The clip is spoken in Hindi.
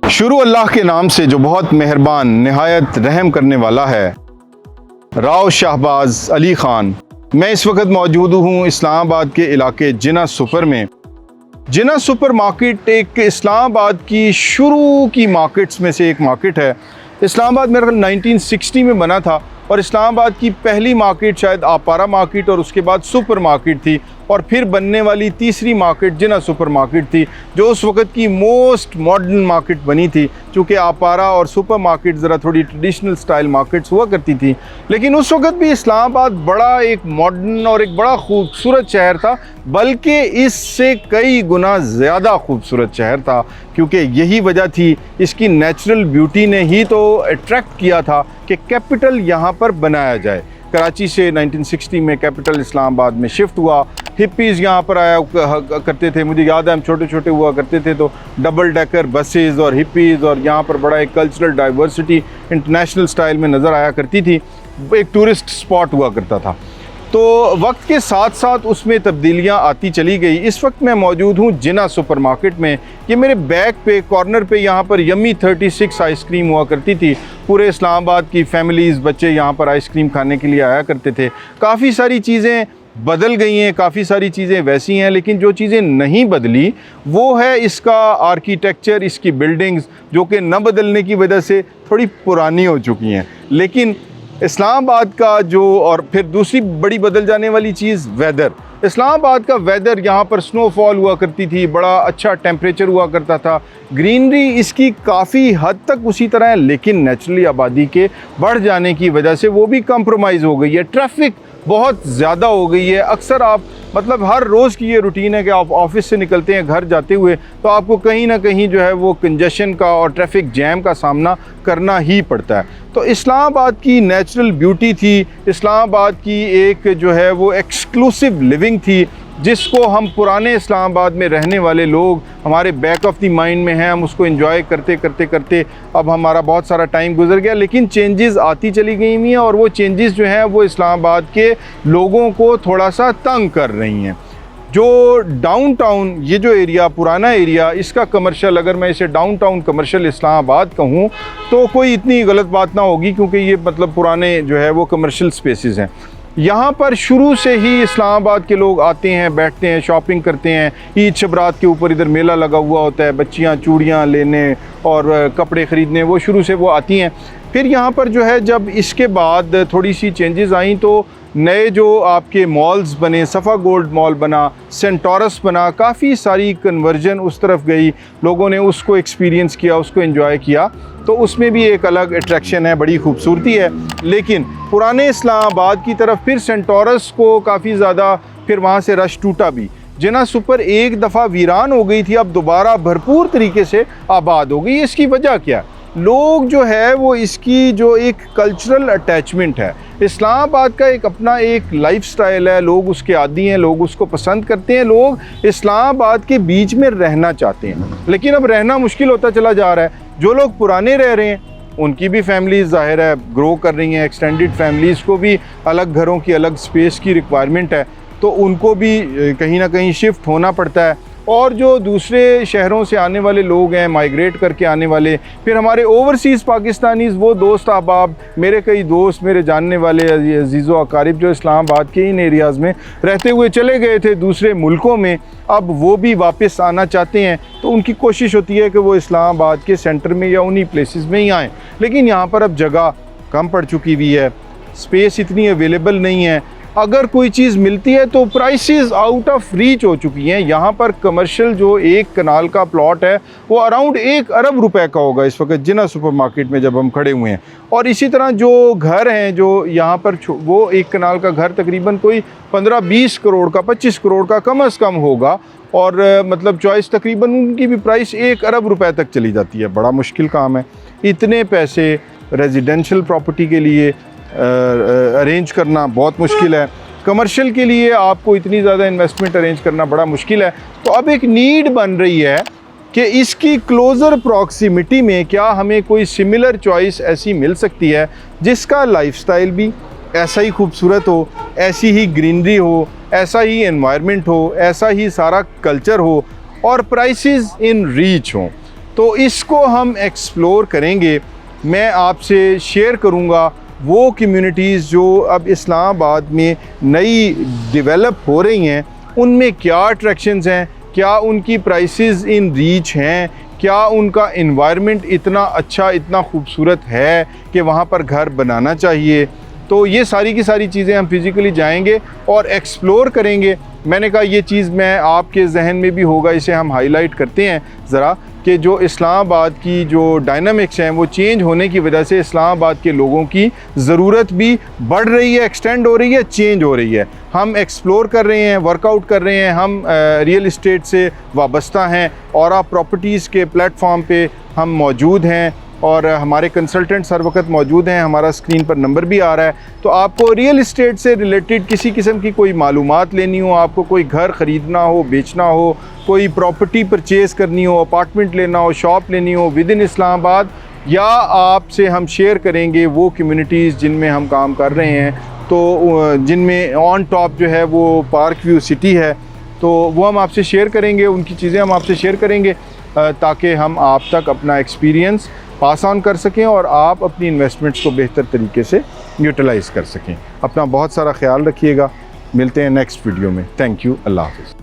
शुरू अल्लाह के नाम से जो बहुत मेहरबान नहायत रहम करने वाला है। राव शाहबाज अली ख़ान। मैं इस वक्त मौजूद हूँ इस्लामाबाद के इलाके जिना सुपर में। जिना सुपर मार्केट एक इस्लामाबाद की शुरू की मार्केट्स में से एक मार्केट है। इस्लामाबाद मेरे ख्याल 1960 में बना था और इस्लामाबाद की पहली मार्केट शायद आपारा मार्केट और उसके बाद सुपर मार्केट थी और फिर बनने वाली तीसरी मार्केट जिना सुपर मार्केट थी, जो उस वक्त की मोस्ट मॉडर्न मार्केट बनी थी। चूँकि आपारा और सुपर मार्केट ज़रा थोड़ी ट्रेडिशनल स्टाइल मार्केट्स हुआ करती थी, लेकिन उस वक्त भी इस्लामाबाद बड़ा एक मॉडर्न और एक बड़ा खूबसूरत शहर था, बल्कि इससे कई गुना ज़्यादा खूबसूरत शहर था, क्योंकि यही वजह थी, इसकी नेचुरल ब्यूटी ने ही तो अट्रैक्ट किया था कि कैपिटल यहाँ पर बनाया जाए। कराची से 1960 में कैपिटल इस्लामाबाद में शिफ्ट हुआ। हिप्पीज़ यहाँ पर आया करते थे, मुझे याद है हम छोटे छोटे हुआ करते थे तो डबल डेकर बसेस और हिप्पीज़, और यहाँ पर बड़ा एक कल्चरल डाइवर्सिटी इंटरनेशनल स्टाइल में नज़र आया करती थी, एक टूरिस्ट स्पॉट हुआ करता था। तो वक्त के साथ साथ उसमें तब्दीलियाँ आती चली गई। इस वक्त मैं मौजूद हूँ जिना सुपर मार्केट में। ये मेरे बैक पे कॉर्नर पे यहाँ पर यम्मी 36 आइसक्रीम हुआ करती थी। पूरे इस्लामाबाद की फैमिलीज़, बच्चे यहाँ पर आइसक्रीम खाने के लिए आया करते थे। काफ़ी सारी चीज़ें बदल गई हैं, काफ़ी सारी चीज़ें वैसी हैं, लेकिन जो चीज़ें नहीं बदली वो है इसका आर्किटेक्चर, इसकी बिल्डिंग्स, जो कि न बदलने की वजह से थोड़ी पुरानी हो चुकी हैं। लेकिन इस्लामाबाद का जो, और फिर दूसरी बड़ी बदल जाने वाली चीज़ वेदर। इस्लामाबाद का वेदर, यहाँ पर स्नोफॉल हुआ करती थी, बड़ा अच्छा टेम्परेचर हुआ करता था, ग्रीनरी इसकी काफ़ी हद तक उसी तरह है, लेकिन नेचुरली आबादी के बढ़ जाने की वजह से वो भी कंप्रोमाइज़ हो गई है। ट्रैफिक बहुत ज़्यादा हो गई है। अक्सर आप मतलब हर रोज़ की ये रूटीन है कि आप ऑफिस से निकलते हैं घर जाते हुए तो आपको कहीं ना कहीं जो है वो कंजेशन का और ट्रैफिक जैम का सामना करना ही पड़ता है। तो इस्लामाबाद की नेचुरल ब्यूटी थी, इस्लामाबाद की एक जो है वो एक्सक्लूसिव लिविंग थी, जिसको हम पुराने इस्लामाबाद में रहने वाले लोग हमारे बैक ऑफ द माइंड में हैं। हम उसको एंजॉय करते करते करते अब हमारा बहुत सारा टाइम गुजर गया, लेकिन चेंजेस आती चली गई हुई हैं और वो चेंजेस जो हैं वो इस्लामाबाद के लोगों को थोड़ा सा तंग कर रही हैं। जो डाउनटाउन, ये जो एरिया पुराना एरिया, इसका कमर्शियल, अगर मैं इसे डाउनटाउन कमर्शियल इस्लामाबाद कहूँ तो कोई इतनी गलत बात ना होगी, क्योंकि ये मतलब पुराने जो है वो कमर्शियल स्पेसेस हैं। यहाँ पर शुरू से ही इस्लामाबाद के लोग आते हैं, बैठते हैं, शॉपिंग करते हैं। ईद शबरात के ऊपर इधर मेला लगा हुआ होता है, बच्चियाँ चूड़ियाँ लेने और कपड़े ख़रीदने वो शुरू से वो आती हैं। फिर यहाँ पर जो है जब इसके बाद थोड़ी सी चेंजेस आई तो नए जो आपके मॉल्स बने, सफ़ा गोल्ड मॉल बना, सेंटोरस बना, काफ़ी सारी कन्वर्जन उस तरफ गई, लोगों ने उसको एक्सपीरियंस किया, उसको एंजॉय किया, तो उसमें भी एक अलग अट्रैक्शन है, बड़ी खूबसूरती है। लेकिन पुराने इस्लामाबाद की तरफ फिर सेंटोरस को काफ़ी ज़्यादा फिर वहाँ से रश टूटा भी। जिना सुपर एक दफ़ा वीरान हो गई थी, अब दोबारा भरपूर तरीके से आबाद हो गई। इसकी वजह क्या है? लोग जो है वो इसकी जो एक कल्चरल अटैचमेंट है, इस्लामाबाद का एक अपना एक लाइफस्टाइल है, लोग उसके आदी हैं, लोग उसको पसंद करते हैं, लोग इस्लामाबाद के बीच में रहना चाहते हैं। लेकिन अब रहना मुश्किल होता चला जा रहा है। जो लोग पुराने रह रहे हैं उनकी भी फैमिलीज़ ज़ाहिर है ग्रो कर रही हैं, एक्सटेंडेड फैमिलीज़ को भी अलग घरों की, अलग स्पेस की रिक्वायरमेंट है, तो उनको भी कहीं ना कहीं शिफ्ट होना पड़ता है। और जो दूसरे शहरों से आने वाले लोग हैं, माइग्रेट करके आने वाले, फिर हमारे ओवरसीज़ पाकिस्तानीज़, वो दोस्त अहबाब, मेरे कई दोस्त, मेरे जानने वाले अजीज़ो अकारिब जो इस्लामाबाद के इन एरियाज़ में रहते हुए चले गए थे दूसरे मुल्कों में, अब वो भी वापस आना चाहते हैं, तो उनकी कोशिश होती है कि वो इस्लामाबाद के सेंटर में या उन्हीं प्लेसेस में ही आएँ। लेकिन यहाँ पर अब जगह कम पड़ चुकी हुई है, स्पेस इतनी अवेलेबल नहीं है, अगर कोई चीज़ मिलती है तो प्राइसेस आउट ऑफ रीच हो चुकी हैं। यहाँ पर कमर्शियल जो एक कनाल का प्लॉट है वो अराउंड 1 अरब रुपए का होगा इस वक्त जिना सुपर मार्केट में जब हम खड़े हुए हैं। और इसी तरह जो घर हैं जो यहाँ पर, वो 1 कनाल का घर तकरीबन कोई 15-20 करोड़ का, 25 करोड़ का कम अज़ कम होगा, और मतलब चॉइस तकरीबन उनकी भी प्राइस 1 अरब रुपए तक चली जाती है। बड़ा मुश्किल काम है, इतने पैसे रेजिडेंशियल प्रॉपर्टी के लिए अरेंज करना बहुत मुश्किल है। कमर्शियल के लिए आपको इतनी ज़्यादा इन्वेस्टमेंट अरेंज करना बड़ा मुश्किल है। तो अब एक नीड बन रही है कि इसकी क्लोज़र प्रॉक्सिमिटी में क्या हमें कोई सिमिलर चॉइस ऐसी मिल सकती है जिसका लाइफस्टाइल भी ऐसा ही खूबसूरत हो, ऐसी ही ग्रीनरी हो, ऐसा ही एनवायरनमेंट हो, ऐसा ही सारा कल्चर हो और प्राइसेस इन रीच हों। तो इसको हम एक्सप्लोर करेंगे। मैं आपसे शेयर करूंगा वो कम्युनिटीज़ जो अब इस्लामाबाद में नई डेवलप हो रही हैं, उनमें क्या अट्रैक्शंस हैं, क्या उनकी प्राइसेस इन रीच हैं, क्या उनका एनवायरनमेंट इतना अच्छा, इतना खूबसूरत है कि वहाँ पर घर बनाना चाहिए। तो ये सारी की सारी चीज़ें हम फिज़िकली जाएंगे और एक्सप्लोर करेंगे। मैंने कहा ये चीज़ मैं आपके जहन में भी होगा, इसे हम हाईलाइट करते हैं ज़रा कि जो इस्लामाबाद की जो डायनामिक्स हैं वो चेंज होने की वजह से इस्लामाबाद के लोगों की ज़रूरत भी बढ़ रही है, एक्सटेंड हो रही है, चेंज हो रही है। हम एक्सप्लोर कर रहे हैं, वर्कआउट कर रहे हैं, हम रियल इस्टेट से वाबस्ता हैं और आप प्रॉपर्टीज़ के प्लेटफॉर्म पे हम मौजूद हैं और हमारे कंसल्टेंट्स हर वक्त मौजूद हैं। हमारा स्क्रीन पर नंबर भी आ रहा है। तो आपको रियल इस्टेट से रिलेटेड किसी किस्म की कोई मालूमात लेनी हो, आपको कोई घर ख़रीदना हो, बेचना हो, कोई प्रॉपर्टी परचेज़ करनी हो, अपार्टमेंट लेना हो, शॉप लेनी हो विद इन इस्लामाबाद, या आपसे हम शेयर करेंगे वो कम्युनिटीज़ जिनमें हम काम कर रहे हैं, तो जिनमें ऑन टॉप जो है वो पार्क व्यू सिटी है, तो वो हम आपसे शेयर करेंगे, उनकी चीज़ें हम आपसे शेयर करेंगे ताकि हम आप तक अपना एक्सपीरियंस पास ऑन कर सकें और आप अपनी इन्वेस्टमेंट्स को बेहतर तरीके से यूटिलाइज़ कर सकें। अपना बहुत सारा ख्याल रखिएगा। मिलते हैं नेक्स्ट वीडियो में। Thank you. अल्लाह हाफ़िज़।